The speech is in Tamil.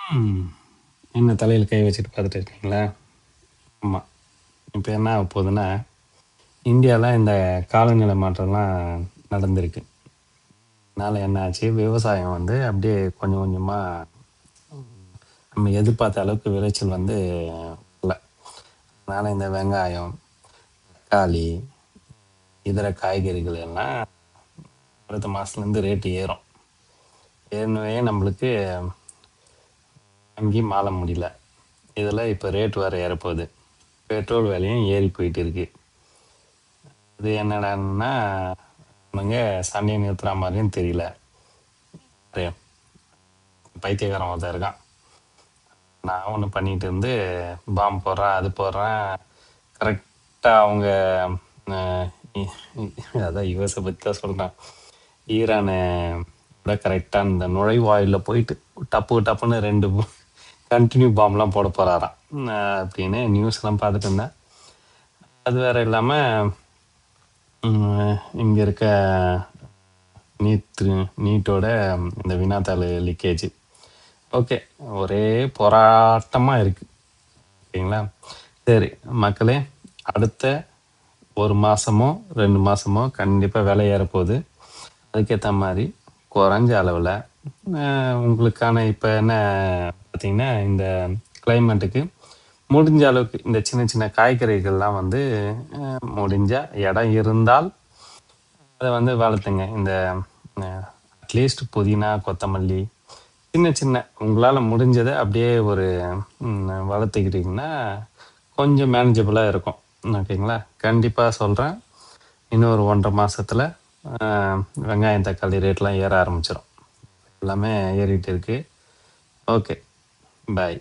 ம். என்ன தலையில கை வச்சுட்டு பார்த்துட்டு இருக்கீங்களா? ஆமா. இப்ப என்ன ஆக போகுதுன்னா, இந்தியால இந்த காலநிலை மாற்றம்லாம் நடந்திருக்கு. அதனால என்ன ஆச்சு, விவசாயம் வந்து அப்படியே கொஞ்சம் கொஞ்சமா நம்ம எதிர்பார்த்த அளவுக்கு விளைச்சல் வந்து இல்ல. அதனால இந்த வெங்காயம், தக்காளி, இதர காய்கறிகள் எல்லாம் அடுத்த மாசத்துலேருந்து ரேட் ஏறும். ஏற்கனவே நம்மளுக்கு வாங்கி மாள முடியல. இதில இப்ப ரேட் வேற ஏறப்போகுது. பெட்ரோல் விலையும் ஏறி போயிட்டு இருக்கு. இது என்னடான்னா, இவனுங்க சண்டைய நிறுத்துற மாரியும் தெரியல. யாரு? பைத்தியக்காரன் ஒருத்தன் இருக்கான். நான் ஒண்ணு பண்ணிட்டு இருந்து பாம் போடுறேன், அது போடுறேன். கரெக்ட்டா அவங்க அ இ அதான் யுஎஸ பத்தி தான் சொல்றேன். ஈரான விட கரெக்ட்டா இந்த நுழைவாயில்ல போயிட்டு டப்பு டப்புன்னு 2 கன்டின்யூ பாம்ப்லாம் போட போறாராம். அப்படின்னு நியூஸ்லாம் பார்த்துட்டு இருந்தேன். அது வேற இல்லாம, இங்க இருக்க நீட் நீட்டோட இந்த வினாத்தாள் லீக்கேஜ். ஓகே. ஒரே போராட்டமா இருக்கு. ஓகேங்களா? சரி மக்களே, அடுத்த 1 மாசமோ, 2 மாசமோ கண்டிப்பா விலை ஏறப்போகுது. அதுக்கேத்த மாரி குறைஞ்ச அளவுல அ உங்களுக்கான இப்ப என்ன பார்த்தீங்கன்னா, இந்த கிளைமேட்டுக்கு முடிஞ்ச அளவுக்கு இந்த சின்ன சின்ன காய்கறிகள்லாம் வந்து முடிஞ்சா இடம் இருந்தால் அத வந்து வளர்த்துங்க. இந்த அ அட்லீஸ்ட் புதினா, கொத்தமல்லி சின்ன சின்ன உங்களால முடிஞ்சத அப்படியே ஒரு வளர்த்துக்கிட்டீங்கன்னா, கொஞ்சம் மேனேஜபிளா இருக்கும். ஓகேங்களா? கண்டிப்பா சொல்றேன். இன்னும் ஒரு 1 1/2 மாசத்துல அ வெங்காயம், தக்காளி ரேட்லாம் ஏற ஆரம்பிச்சுரும். எல்லாமே ஏறிட்டு இருக்கு. ஓகே. பாய்.